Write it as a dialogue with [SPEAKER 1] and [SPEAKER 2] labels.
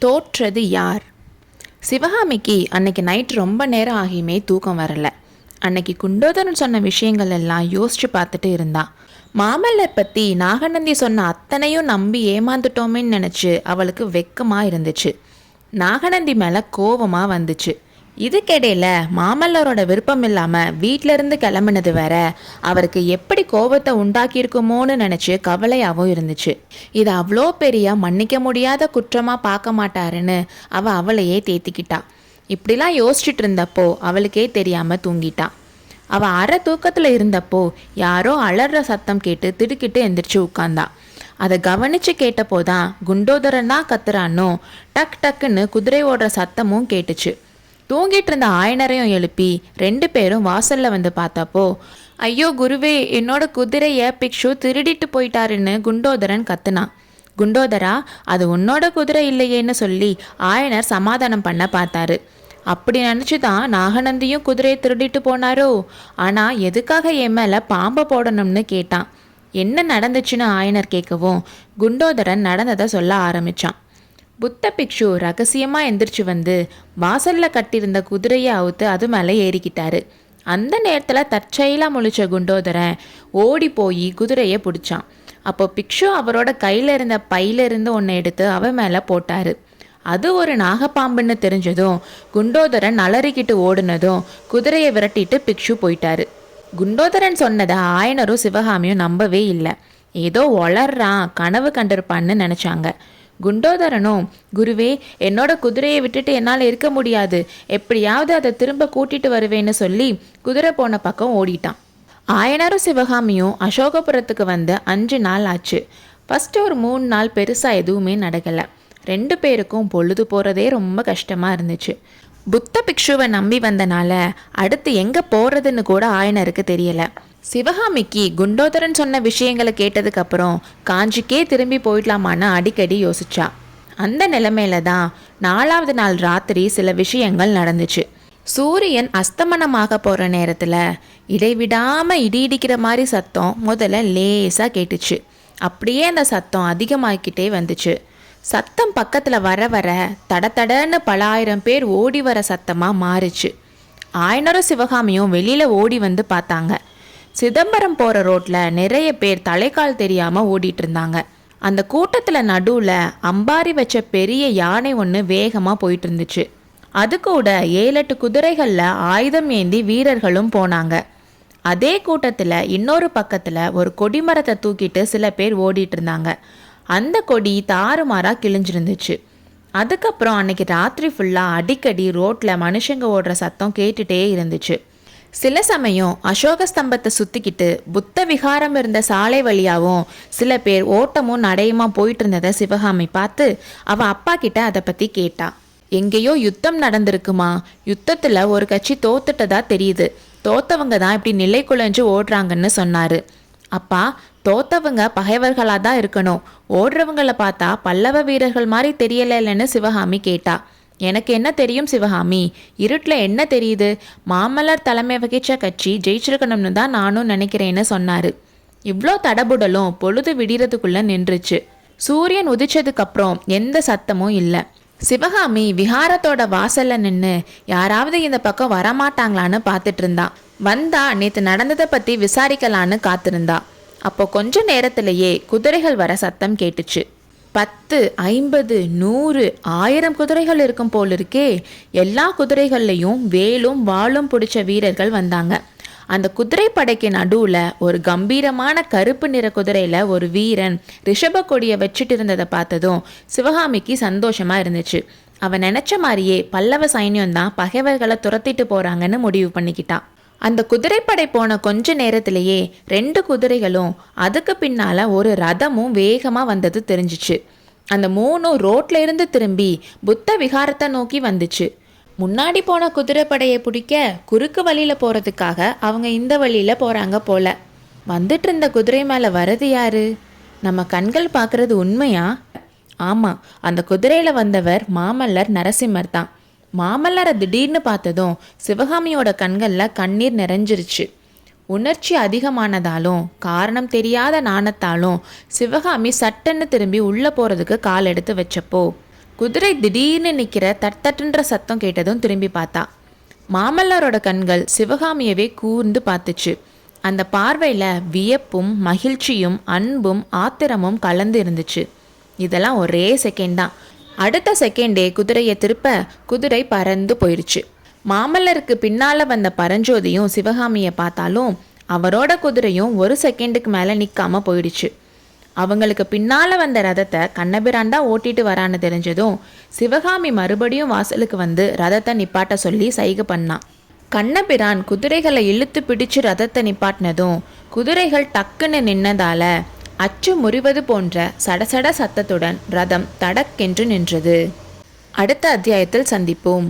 [SPEAKER 1] தோற்றது யார்? சிவகாமிக்கு அன்னைக்கு நைட் ரொம்ப நேரம் ஆகியுமே தூக்கம் வரல. அன்னைக்கு குண்டோதரன் சொன்ன விஷயங்கள் எல்லாம் யோசிச்சு பார்த்துட்டு இருந்தா. மாமல்லர் பற்றி நாகநந்தி சொன்ன அத்தனையும் நம்பி ஏமாந்துட்டோமேன்னு நினச்சி அவளுக்கு வெக்கமாக இருந்துச்சு. நாகநந்தி மேலே கோபமாக வந்துச்சு. இதுக்கிடையில் மாமல்லரோட விருப்பம் இல்லாமல் வீட்டிலேருந்து கிளம்புனது வேற அவருக்கு எப்படி கோபத்தை உண்டாக்கியிருக்குமோன்னு நினச்சி கவலையாகவும் இருந்துச்சு. இது அவ்வளோ பெரிய மன்னிக்க முடியாத குற்றமாக பார்க்க மாட்டாருன்னு அவளையே தேத்திக்கிட்டா. இப்படிலாம் யோசிச்சுட்டு இருந்தப்போ அவளுக்கே தெரியாமல் தூங்கிட்டா. அவள் அரை தூக்கத்தில் இருந்தப்போ யாரோ அலற சத்தம் கேட்டு திடுக்கிட்டு எந்திரிச்சு உட்கார்ந்தா. அதை கவனித்து கேட்டப்போதான் குண்டோதரன் தான் கத்துறானோ டக் டக்குன்னு குதிரை ஓடுற சத்தமும் கேட்டுச்சு. தூங்கிட்டு இருந்த ஆயனரையும் எழுப்பி 2 பேரும் வாசல்ல வந்து பார்த்தப்போ, ஐயோ குருவே, என்னோட குதிரையை பிக்ஷு திருடிட்டு போயிட்டாருன்னு குண்டோதரன் கத்துனான். குண்டோதரா, அது உன்னோட குதிரை இல்லையேன்னு சொல்லி ஆயனர் சமாதானம் பண்ண பார்த்தாரு. அப்படி நினச்சி தான் நாகநந்தியும் குதிரையை திருடிட்டு போனாரோ? ஆனால் எதுக்காக என் மேலே பாம்பை போடணும்னு கேட்டான். என்ன நடந்துச்சுன்னு ஆயனர் கேட்கவும் குண்டோதரன் நடந்ததை சொல்ல ஆரம்பித்தான். புத்த பிக்ஷு ரகசியமாக எந்திரிச்சு வந்து வாசலில் கட்டியிருந்த குதிரையை அவுத்து அது மேலே ஏறிக்கிட்டாரு. அந்த நேரத்தில் தற்செயலாக முழிச்ச குண்டோதரன் ஓடி போய் குதிரையை பிடிச்சான். அப்போ பிக்ஷு அவரோட கையில் இருந்த பையிலிருந்து ஒன்றை எடுத்து அவன் மேலே போட்டார். அது ஒரு நாகப்பாம்புன்னு தெரிஞ்சதும் குண்டோதரன் அலறிக்கிட்டு ஓடுனதும் குதிரையை விரட்டிட்டு பிக்ஷு போயிட்டாரு. குண்டோதரன் சொன்னதை ஆயனரும் சிவகாமியும் நம்பவே இல்லை. ஏதோ வளர்றான், கனவு கண்டிருப்பான்னு நினச்சாங்க. குண்டோதரனும், குருவே, என்னோட குதிரையை விட்டுட்டு என்னால் இருக்க முடியாது, எப்படியாவது அதை திரும்ப கூட்டிட்டு வருவேன்னு சொல்லி குதிரை போன பக்கம் ஓடிட்டான். ஆயனரும் சிவகாமியும் அசோகபுரத்துக்கு வந்து 5 நாள் ஆச்சு. ஃபஸ்ட்டு ஒரு 3 நாள் பெருசாக எதுவுமே நடக்கலை. 2 பேருக்கும் பொழுது போகிறதே ரொம்ப கஷ்டமாக இருந்துச்சு. புத்த பிக்ஷுவை நம்பி வந்தனால அடுத்து எங்கே போகிறதுன்னு கூட ஆயனருக்கு தெரியலை. சிவகாமிக்கு குண்டோதரன் சொன்ன விஷயங்களை கேட்டதுக்கப்புறம் காஞ்சிக்கே திரும்பி போயிடலாமான்னு அடிக்கடி யோசிச்சா. அந்த நிலைமையில தான் 4வது நாள் ராத்திரி சில விஷயங்கள் நடந்துச்சு. சூரியன் அஸ்தமனமாக போகிற நேரத்தில் இடைவிடாமல் இடி இடிக்கிற மாதிரி சத்தம் முதல்ல லேசாக கேட்டுச்சு. அப்படியே அந்த சத்தம் அதிகமாகிக்கிட்டே வந்துச்சு. சத்தம் பக்கத்தில் வர வர தடன்னு பல ஆயிரம் பேர் ஓடி வர சத்தமாக மாறுச்சு. ஆயனரும் சிவகாமியும் வெளியில் ஓடி வந்து பார்த்தாங்க. சிதம்பரம் போகிற ரோட்டில் நிறைய பேர் தலைக்கால் தெரியாமல் ஓடிட்டு இருந்தாங்க. அந்த கூட்டத்தில் நடுவில் அம்பாரி வச்ச பெரிய யானை ஒன்று வேகமாக போயிட்டு இருந்துச்சு. அது கூட 7-8 குதிரைகளில் ஆயுதம் ஏந்தி வீரர்களும் போனாங்க. அதே கூட்டத்தில் இன்னொரு பக்கத்தில் ஒரு கொடிமரத்தை தூக்கிட்டு சில பேர் ஓடிட்டு இருந்தாங்க. அந்த கொடி தாறுமாறாக கிழிஞ்சிருந்துச்சு. அதுக்கப்புறம் அன்னைக்கு ராத்திரி ஃபுல்லாக அடிக்கடி ரோட்டில் மனுஷங்க ஓடுற சத்தம் கேட்டுகிட்டே இருந்துச்சு. சில சமயம் அசோக ஸ்தம்பத்தை சுற்றிக்கிட்டு புத்த விகாரம் இருந்த சாலை வழியாகவும் சில பேர் ஓட்டமும் நடையுமா போயிட்டு இருந்ததை சிவகாமி பார்த்து அவள் அப்பா கிட்ட அதை பற்றி கேட்டா. எங்கேயோ யுத்தம் நடந்திருக்குமா, யுத்தத்தில் ஒரு கட்சி தோத்துட்டதா தெரியுது, தோத்தவங்க தான் இப்படி நிலை குலைஞ்சு ஓடுறாங்கன்னு சொன்னார். அப்பா, தோத்தவங்க பகைவர்களாக தான் இருக்கணும், ஓடுறவங்களை பார்த்தா பல்லவ வீரர்கள் மாதிரி தெரியலைன்னு சிவகாமி கேட்டா. எனக்கு என்ன தெரியும் சிவகாமி, இருட்டில் என்ன தெரியுது, மாமல்லர் தலைமை வகிச்ச கட்சி ஜெயிச்சிருக்கணும்னு தான் நானும் நினைக்கிறேன்னு சொன்னார். இவ்வளோ தடபுடலும் பொழுது விடிறதுக்குள்ளே நின்றுச்சு. சூரியன் உதிச்சதுக்கப்புறம் எந்த சத்தமும் இல்லை. சிவகாமி விஹாரத்தோட வாசல்ல நின்று யாராவது இந்த பக்கம் வரமாட்டாங்களான்னு பார்த்துட்டு இருந்தா. வந்தா நேற்று நடந்ததை பற்றி விசாரிக்கலான்னு காத்திருந்தா. அப்போ கொஞ்ச நேரத்திலேயே குதிரைகள் வர சத்தம் கேட்டுச்சு. 10, 50, 100, 1000 குதிரைகள் இருக்கும் போல் இருக்கே. எல்லா குதிரைகள்லையும் வேலும் வாளும் பிடிச்ச வீரர்கள் வந்தாங்க. அந்த குதிரை படைக்கு நடுவில் ஒரு கம்பீரமான கருப்பு நிற குதிரையில் ஒரு வீரன் ரிஷப கொடியை வச்சுட்டு இருந்ததை பார்த்ததும் சிவகாமிக்கு சந்தோஷமாக இருந்துச்சு. அவன் நினச்ச மாதிரியே பல்லவ சைன்யம்தான் பகைவர்களை துரத்திட்டு போகிறாங்கன்னு முடிவு பண்ணிக்கிட்டான். அந்த குதிரைப்படை போன கொஞ்ச நேரத்திலேயே 2 குதிரைகளும் அதுக்கு பின்னால் ஒரு ரதமும் வேகமாக வந்தது தெரிஞ்சிச்சு. அந்த 3 ரோட்ல இருந்து திரும்பி புத்த விகாரத்தை நோக்கி வந்துச்சு. முன்னாடி போன குதிரைப்படையை பிடிக்க குறுக்கு வழியில் போகிறதுக்காக அவங்க இந்த வழியில் போகிறாங்க போல. வந்துட்டு இருந்த குதிரை மேலே வரது யாரு? நம்ம கண்கள் பார்க்குறது உண்மையா? ஆமாம், அந்த குதிரையில் வந்தவர் மாமல்லர் நரசிம்மர் தான். மாமல்லரை திடீர்னு பார்த்ததும் சிவகாமியோட கண்களில் கண்ணீர் நிறைஞ்சிருச்சு. உணர்ச்சி அதிகமானதாலும் காரணம் தெரியாத நாணத்தாலும் சிவகாமி சட்டன்னு திரும்பி உள்ளே போகிறதுக்கு கால் எடுத்து வச்சப்போ குதிரை திடீர்னு நிற்கிற தட்டன்ற சத்தம் கேட்டதும் திரும்பி பார்த்தா. மாமல்லரோட கண்கள் சிவகாமியவே கூர்ந்து பார்த்துச்சு. அந்த பார்வையில் வியப்பும் மகிழ்ச்சியும் அன்பும் ஆத்திரமும் கலந்து இருந்துச்சு. இதெல்லாம் ஒரே செகண்ட் தான். அடுத்த செகண்டே குதிரையை திருப்ப குதிரை பறந்து போயிடுச்சு. மாமல்லருக்கு பின்னால் வந்த பரஞ்சோதியும் சிவகாமியை பார்த்தாலும் அவரோட குதிரையும் ஒரு செகண்டுக்கு மேலே நிற்காம போயிடுச்சு. அவங்களுக்கு பின்னால் வந்த ரதத்தை கண்ணபிரான் தான் ஓட்டிட்டு வரான்னு தெரிஞ்சதும் சிவகாமி மறுபடியும் வாசலுக்கு வந்து ரதத்தை நிப்பாட்ட சொல்லி சைகை பண்ணான். கண்ணபிரான் குதிரைகளை இழுத்து பிடிச்சு ரதத்தை நிப்பாட்டினதும் குதிரைகள் டக்குன்னு நின்னதால அச்சு முறிவது போன்ற சடசட சத்தத்துடன் ரதம் தடக்கென்று நின்றது. அடுத்த அத்தியாயத்தில் சந்திப்போம்.